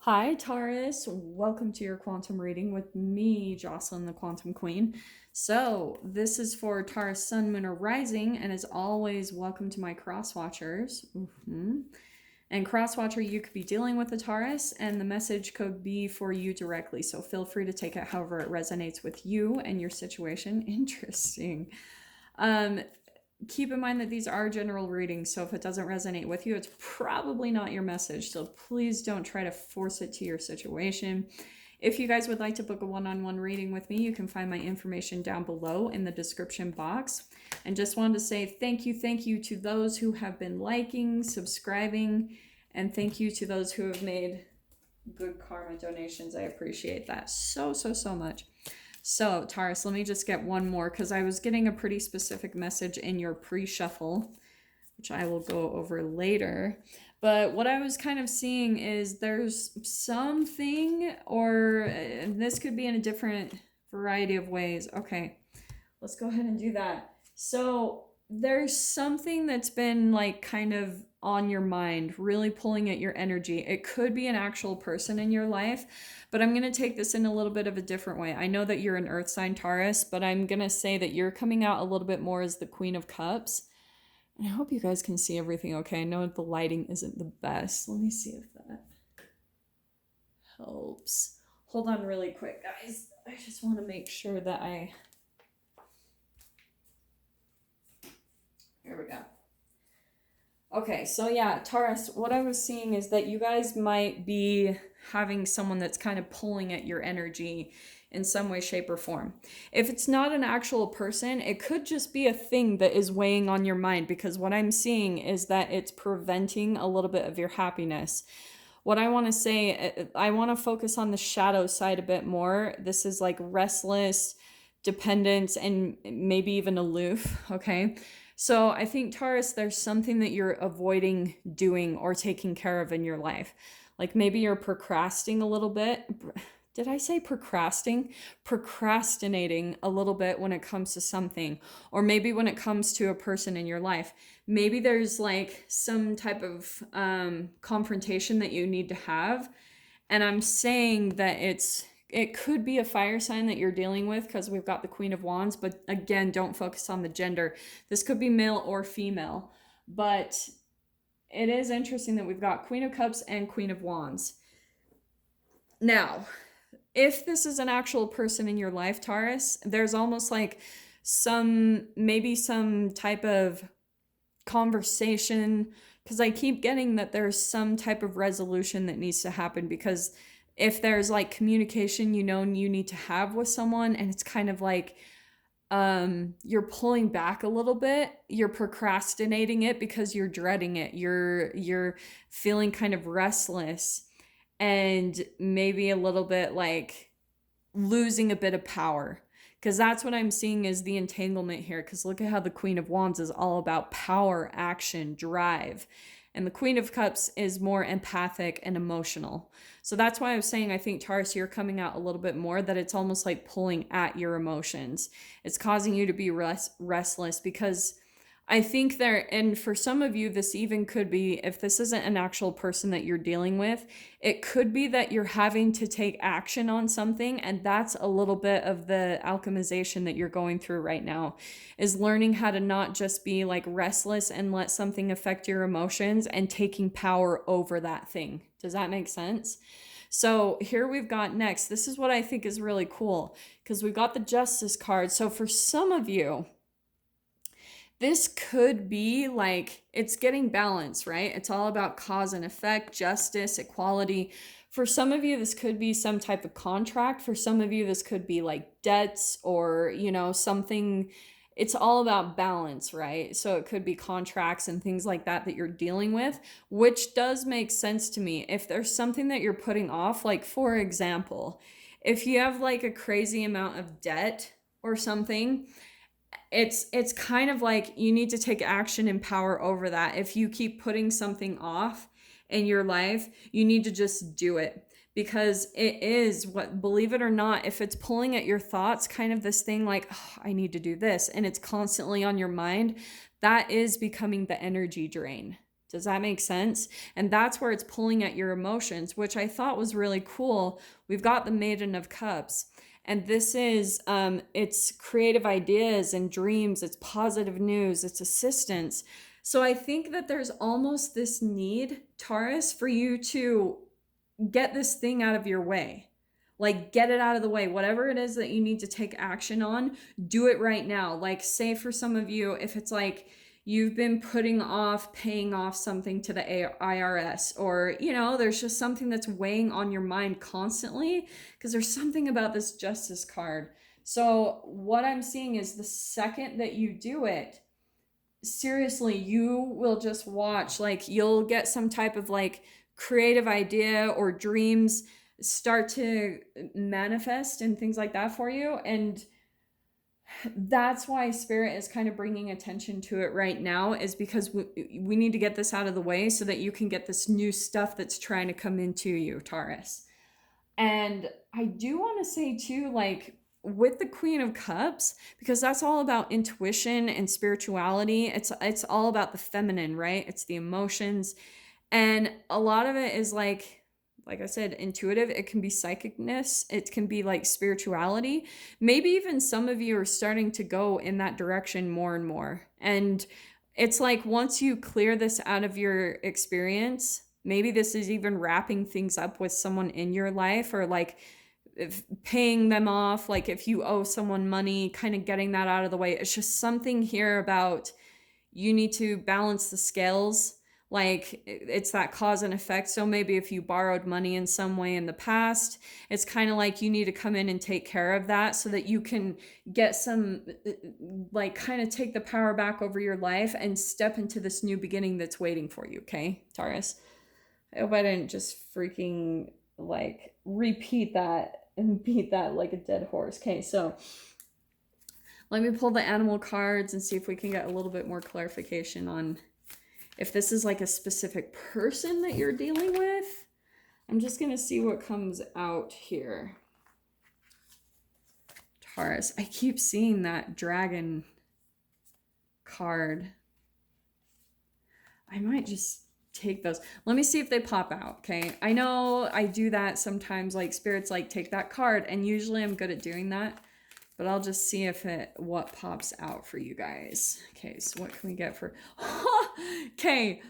Hi, Taurus. Welcome to your quantum reading with me, Jocelyn, the Quantum Queen. So, this is for Taurus, Sun, Moon, or Rising, and as always, welcome to my cross watchers. And cross watcher, you could be dealing with a Taurus, and the message could be for you directly. So, feel free to take it however it resonates with you and your situation. Interesting. Keep in mind that these are general readings, so if it doesn't resonate with you, it's probably not your message. So please don't try to force it to your situation. If you guys would like to book a one-on-one reading with me, you can find my information down below in the description box. And just wanted to say thank you to those who have been liking, subscribing, and thank you to those who have made good karma donations. I appreciate that so much. So, Taurus, let me just get one more because I was getting a pretty specific message in your pre-shuffle, which I will go over later. But what I was kind of seeing is there's something, or this could be in a different variety of ways. Okay, let's go ahead and do that. So, there's something that's been like kind of on your mind, really pulling at your energy. It could be an actual person in your life, but I'm going to take this in a little bit of a different way. I know that you're an earth sign, Taurus, but I'm going to say that you're coming out a little bit more as the Queen of Cups. And I hope you guys can see everything okay. I know the lighting isn't the best. Let me see if that helps. Hold on really quick, guys. I just want to make sure that Here we go. Okay, so yeah, Taurus, what I was seeing is that you guys might be having someone that's kind of pulling at your energy in some way, shape, or form. If it's not an actual person, it could just be a thing that is weighing on your mind, because what I'm seeing is that it's preventing a little bit of your happiness. What I want to say, I want to focus on the shadow side a bit more. This is like restless, dependence, and maybe even aloof, okay? So I think, Taurus, there's something that you're avoiding doing or taking care of in your life. Like maybe you're procrastinating a little bit. Did I say procrastinating? Procrastinating a little bit when it comes to something, or maybe when it comes to a person in your life. Maybe there's like some type of confrontation that you need to have. And I'm saying that it could be a fire sign that you're dealing with because we've got the Queen of Wands, but again, don't focus on the gender. This could be male or female, but it is interesting that we've got Queen of Cups and Queen of Wands. Now, if this is an actual person in your life, Taurus, there's almost like maybe some type of conversation, because I keep getting that there's some type of resolution that needs to happen, because if there's like communication you need to have with someone, and it's kind of like you're pulling back a little bit, you're procrastinating it because you're dreading it, you're feeling kind of restless, and maybe a little bit like losing a bit of power, because that's what I'm seeing is the entanglement here. Because look at how the Queen of Wands is all about power, action, drive, and the Queen of Cups is more empathic and emotional. So that's why I was saying, I think, Taurus, you're coming out a little bit more that it's almost like pulling at your emotions. It's causing you to be restless, because I think and for some of you, this even could be, if this isn't an actual person that you're dealing with, it could be that you're having to take action on something. And that's a little bit of the alchemization that you're going through right now, is learning how to not just be like restless and let something affect your emotions and taking power over that thing. Does that make sense? So here we've got next, this is what I think is really cool, because we've got the Justice card. So for some of you, this could be like, it's getting balance, right? It's all about cause and effect, justice, equality. For some of you, this could be some type of contract. For some of you, this could be like debts or, something. It's all about balance, right? So it could be contracts and things like that you're dealing with, which does make sense to me. If there's something that you're putting off, like for example, if you have like a crazy amount of debt or something, it's kind of like you need to take action and power over that. If you keep putting something off in your life, you need to just do it, because it is what, believe it or not, if it's pulling at your thoughts, kind of this thing like, oh, I need to do this, and it's constantly on your mind, that is becoming the energy drain. Does that make sense? And that's where it's pulling at your emotions, which I thought was really cool. We've got the Maiden of Cups, and this is it's creative ideas and dreams, it's positive news, it's assistance. So I think that there's almost this need, Taurus, for you to get this thing out of your way. Like, get it out of the way. Whatever it is that you need to take action on, do it right now. Like, say for some of you, if it's like you've been putting off paying off something to the IRS, or, you know, there's just something that's weighing on your mind constantly, because there's something about this Justice card. So, what I'm seeing is the second that you do it, seriously, you will just watch, like, you'll get some type of like creative idea or dreams start to manifest and things like that for you. And that's why Spirit is kind of bringing attention to it right now, is because we need to get this out of the way so that you can get this new stuff that's trying to come into you, Taurus. And I do want to say too, like, with the Queen of Cups, because that's all about intuition and spirituality. It's all about the feminine, right? It's the emotions. And a lot of it is like I said, intuitive. It can be psychicness. It can be like spirituality. Maybe even some of you are starting to go in that direction more and more. And it's like, once you clear this out of your experience, maybe this is even wrapping things up with someone in your life, or like if paying them off, like if you owe someone money, kind of getting that out of the way. It's just something here about you need to balance the scales. Like, it's that cause and effect. So maybe if you borrowed money in some way in the past, it's kind of like you need to come in and take care of that so that you can get some, like, kind of take the power back over your life and step into this new beginning that's waiting for you. Okay, Taurus? I hope I didn't just freaking like repeat that and beat that like a dead horse. Okay, so let me pull the animal cards and see if we can get a little bit more clarification on if this is like a specific person that you're dealing with. I'm just going to see what comes out here. Taurus. I keep seeing that dragon card. I might just take those. Let me see if they pop out, okay? I know I do that sometimes, like Spirit's like, take that card, and usually I'm good at doing that, but I'll just see if what pops out for you guys. Okay, so what can we get for, okay,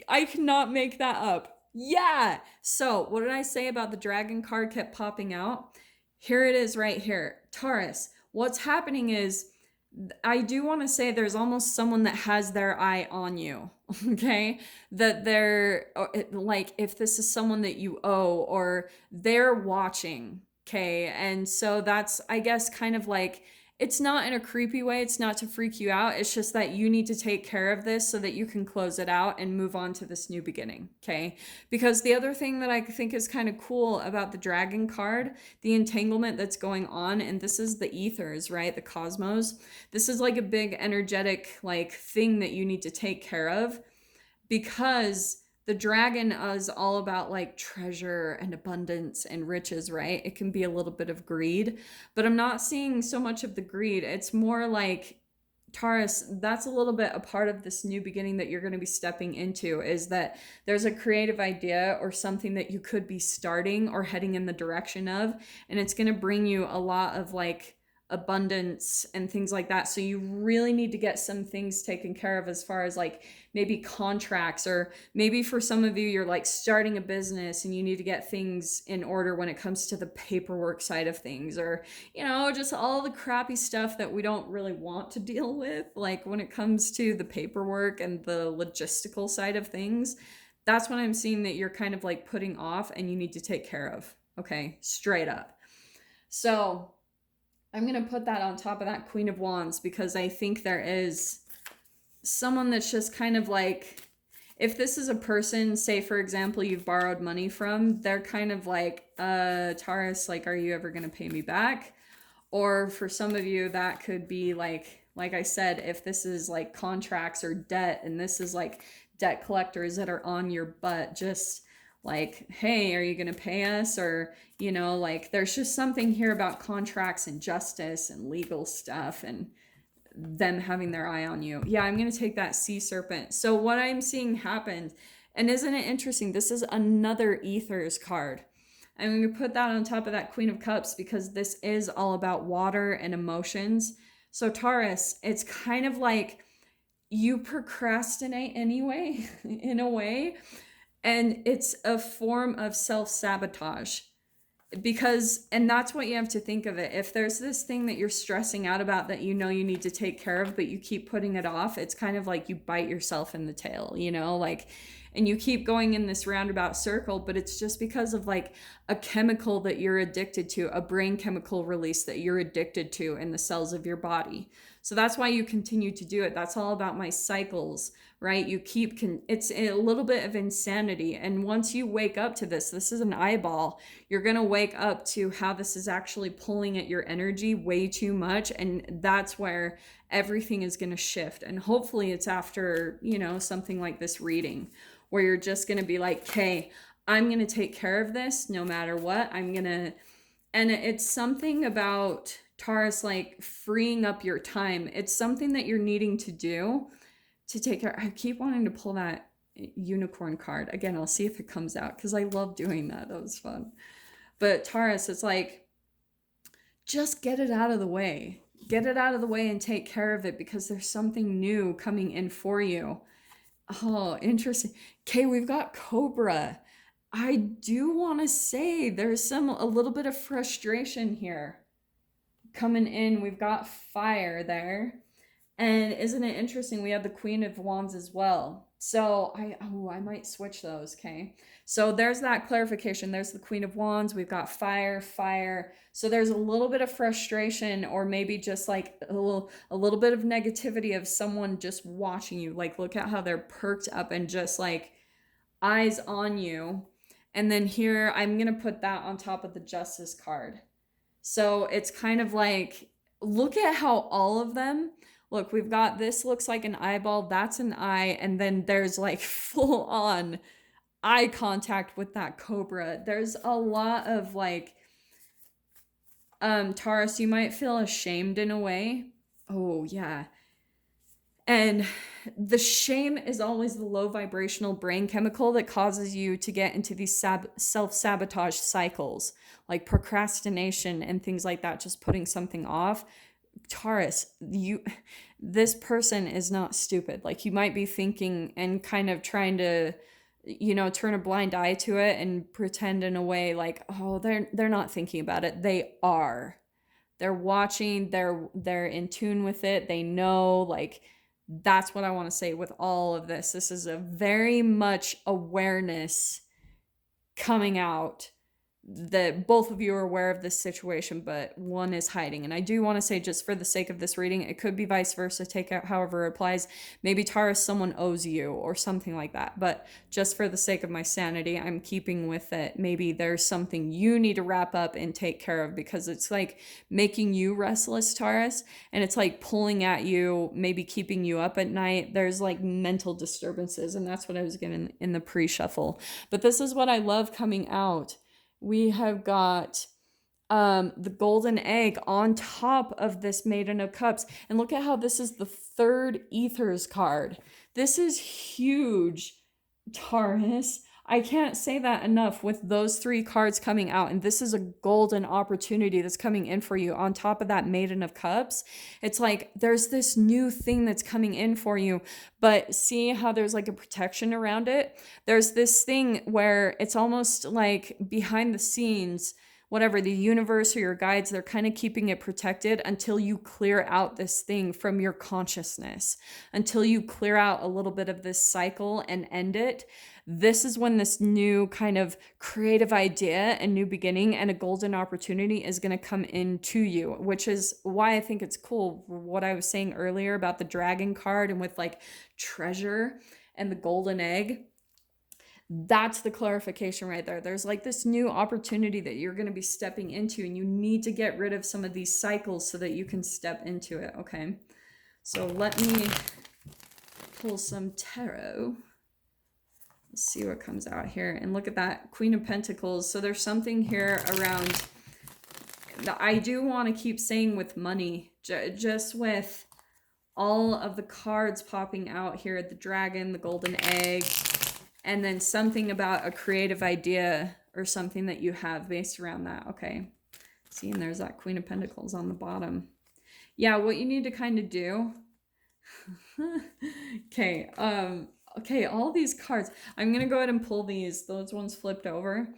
I cannot make that up. Yeah, so what did I say about the dragon card kept popping out? Here it is right here. Taurus, what's happening is, I do want to say there's almost someone that has their eye on you, okay? That they're, like, if this is someone that you owe, or they're watching, okay? And so that's, I guess, kind of like, it's not in a creepy way, it's not to freak you out, it's just that you need to take care of this so that you can close it out and move on to this new beginning, okay? Because the other thing that I think is kind of cool about the dragon card, the entanglement that's going on, and this is the ethers, right? The cosmos. This is like a big energetic like thing that you need to take care of, because the dragon is all about like treasure and abundance and riches, right? It can be a little bit of greed, but I'm not seeing so much of the greed. It's more like, Taurus, that's a little bit a part of this new beginning that you're going to be stepping into, is that there's a creative idea or something that you could be starting or heading in the direction of, and it's going to bring you a lot of like abundance and things like that. So you really need to get some things taken care of, as far as like maybe contracts, or maybe for some of you, you're like starting a business and you need to get things in order when it comes to the paperwork side of things, or, you know, just all the crappy stuff that we don't really want to deal with, like when it comes to the paperwork and the logistical side of things. That's what I'm seeing that you're kind of like putting off and you need to take care of, okay? Straight up. So I'm going to put that on top of that Queen of Wands, because I think there is someone that's just kind of like, if this is a person, say for example, you've borrowed money from, they're kind of like, Taurus, like, are you ever going to pay me back? Or for some of you, that could be like I said, if this is like contracts or debt, and this is like debt collectors that are on your butt, just like, hey, are you going to pay us? Or, you know, like, there's just something here about contracts and justice and legal stuff. And them having their eye on you. Yeah, I'm going to take that sea serpent. So what I'm seeing happen, and isn't it interesting? This is another ethers card. I'm going to put that on top of that Queen of Cups because this is all about water and emotions. So Taurus, it's kind of like you procrastinate anyway, in a way, and it's a form of self-sabotage. Because, and that's what you have to think of it. If there's this thing that you're stressing out about that you know you need to take care of, but you keep putting it off, it's kind of like you bite yourself in the tail, you know, like, and you keep going in this roundabout circle, but it's just because of like a chemical that you're addicted to, a brain chemical release that you're addicted to in the cells of your body. So that's why you continue to do it. That's all about my cycles, right? You keep, it's a little bit of insanity. And once you wake up to this is an eyeball. You're going to wake up to how this is actually pulling at your energy way too much. And that's where everything is going to shift. And hopefully it's after, you know, something like this reading where you're just going to be like, hey, I'm going to take care of this no matter what. And it's something about Taurus, like freeing up your time. It's something that you're needing to do to take care. I keep wanting to pull that unicorn card. Again, I'll see if it comes out because I love doing that. That was fun. But Taurus, it's like, just get it out of the way. Get it out of the way and take care of it because there's something new coming in for you. Oh, interesting. Okay, we've got Cobra. I do want to say there's a little bit of frustration here coming in. We've got fire there. And isn't it interesting? We have the Queen of Wands as well. So I might switch those, okay? So there's that clarification. There's the Queen of Wands. We've got fire. So there's a little bit of frustration or maybe just like a little bit of negativity of someone just watching you. Like, look at how they're perked up and just like eyes on you. And then here, I'm going to put that on top of the Justice card. So it's kind of like, look at how all of them, look, we've got this looks like an eyeball, that's an eye, and then there's like full on eye contact with that Cobra. There's a lot of like, Taurus, you might feel ashamed in a way. Oh, yeah. And the shame is always the low vibrational brain chemical that causes you to get into these self-sabotage cycles, like procrastination and things like that, just putting something off. Taurus, this person is not stupid. Like, you might be thinking and kind of trying to, you know, turn a blind eye to it and pretend in a way like, oh, they're not thinking about it. They are. They're watching, they're in tune with it. They know, like, that's what I want to say with all of this. This is a very much awareness coming out that both of you are aware of this situation, but one is hiding. And I do want to say, just for the sake of this reading, it could be vice versa. Take out however it applies. Maybe Taurus, someone owes you or something like that. But just for the sake of my sanity, I'm keeping with it. Maybe there's something you need to wrap up and take care of because it's like making you restless, Taurus. And it's like pulling at you, maybe keeping you up at night. There's like mental disturbances. And that's what I was getting in the pre-shuffle. But this is what I love coming out. We have got the golden egg on top of this Maiden of Cups. And look at how this is the third Ethers card. This is huge, Taurus. I can't say that enough with those three cards coming out. And this is a golden opportunity that's coming in for you on top of that Maiden of Cups. It's like there's this new thing that's coming in for you. But see how there's like a protection around it? There's this thing where it's almost like behind the scenes, whatever, the universe or your guides, they're kind of keeping it protected until you clear out this thing from your consciousness, until you clear out a little bit of this cycle and end it. This is when this new kind of creative idea and new beginning and a golden opportunity is going to come into you, which is why I think it's cool what I was saying earlier about the dragon card and with like treasure and the golden egg. That's the clarification right there. There's like this new opportunity that you're going to be stepping into, and you need to get rid of some of these cycles so that you can step into it. Okay. So let me pull some tarot. Let's see what comes out here. And look at that Queen of Pentacles. So there's something here around that I do want to keep saying with money, just with all of the cards popping out here, the dragon, the golden egg, and then something about a creative idea or something that you have based around that. Okay. See, and there's that Queen of Pentacles on the bottom. Yeah, what you need to kind of do. Okay, okay, all these cards. I'm gonna go ahead and pull those ones flipped over.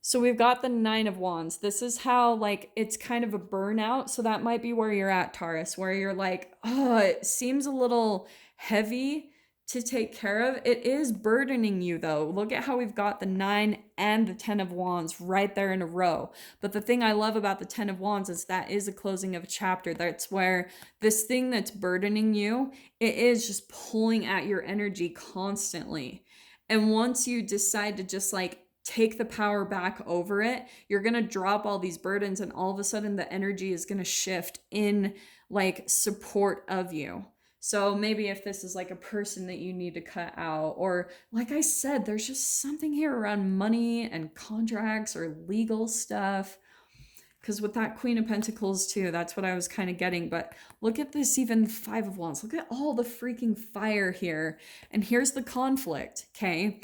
So we've got the Nine of Wands. This is how, like, it's kind of a burnout. So that might be where you're at, Taurus, where you're like, oh, it seems a little heavy to take care of. It is burdening you, though. Look at how we've got the 9 and the 10 of Wands right there in a row. But the thing I love about the 10 of Wands is that is a closing of a chapter. That's where this thing that's burdening you, it is just pulling at your energy constantly. And once you decide to just like take the power back over it, you're going to drop all these burdens, and all of a sudden the energy is going to shift in like support of you. So maybe if this is like a person that you need to cut out, or like I said, there's just something here around money and contracts or legal stuff. Because with that Queen of Pentacles too, that's what I was kind of getting. But look at this, even 5 of Wands. Look at all the freaking fire here. And here's the conflict, okay?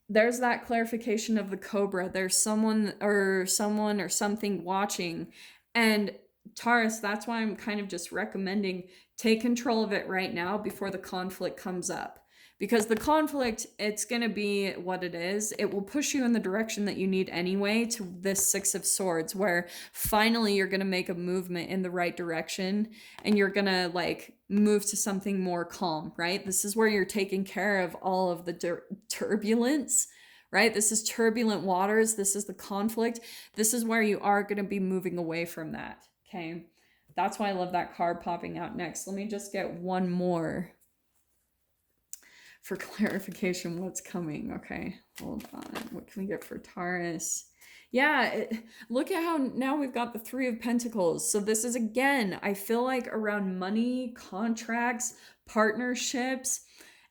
There's that clarification of the Cobra. There's someone or something watching. And Taurus, that's why I'm kind of just recommending take control of it right now before the conflict comes up. Because the conflict, it's going to be what it is. It will push you in the direction that you need anyway, to this 6 of Swords, where finally you're going to make a movement in the right direction and you're going to like move to something more calm, right? This is where you're taking care of all of the turbulence, right? This is turbulent waters. This is the conflict. This is where you are going to be moving away from that, okay? That's why I love that card popping out next. Let me just get one more for clarification what's coming. Okay, hold on. What can we get for Taurus? Yeah, look at how now we've got the 3 of Pentacles. So this is, again, I feel like around money, contracts, partnerships.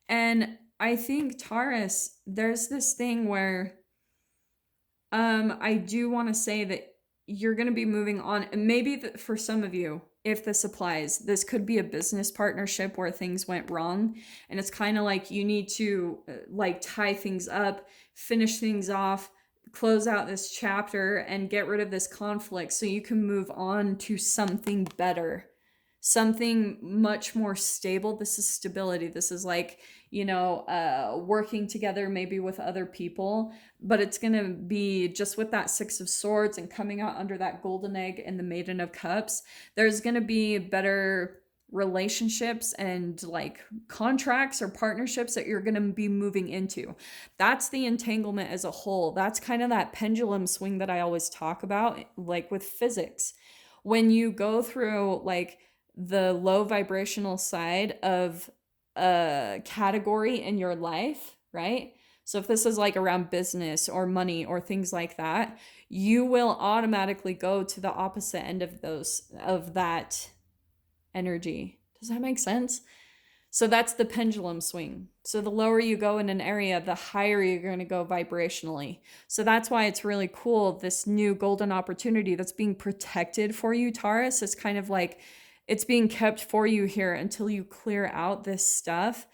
And I think Taurus, there's this thing where I do want to say that you're going to be moving on. And maybe for some of you, if this applies, this could be a business partnership where things went wrong. And it's kind of like you need to like tie things up, finish things off, close out this chapter and get rid of this conflict so you can move on to something better, something much more stable. This is stability. This is like, you know, working together maybe with other people, but it's going to be just with that 6 of Swords and coming out under that golden egg and the Maiden of Cups. There's going to be better relationships and like contracts or partnerships that you're going to be moving into. That's the entanglement as a whole. That's kind of that pendulum swing that I always talk about, like with physics. When you go through like the low vibrational side of a category in your life, right? So if this is like around business or money or things like that, you will automatically go to the opposite end of that energy. Does that make sense? So that's the pendulum swing. So the lower you go in an area, the higher you're going to go vibrationally. So that's why it's really cool. This new golden opportunity that's being protected for you, Taurus, is kind of like it's being kept for you here until you clear out this stuff.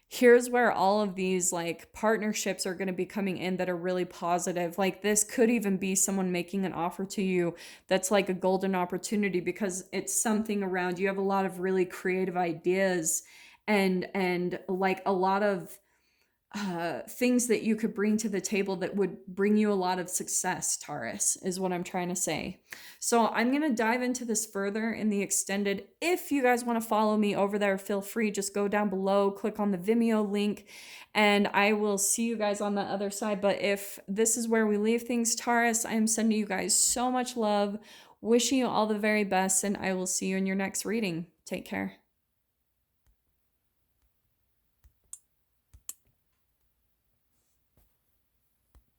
Here's where all of these like partnerships are going to be coming in that are really positive. Like this could even be someone making an offer to you that's like a golden opportunity because it's something around you have a lot of really creative ideas and like a lot of things that you could bring to the table that would bring you a lot of success, Taurus, is what I'm trying to say. So I'm going to dive into this further in the extended. If you guys want to follow me over there, feel free. Just go down below, click on the Vimeo link, and I will see you guys on the other side. But if this is where we leave things, Taurus, I am sending you guys so much love, wishing you all the very best, and I will see you in your next reading. Take care.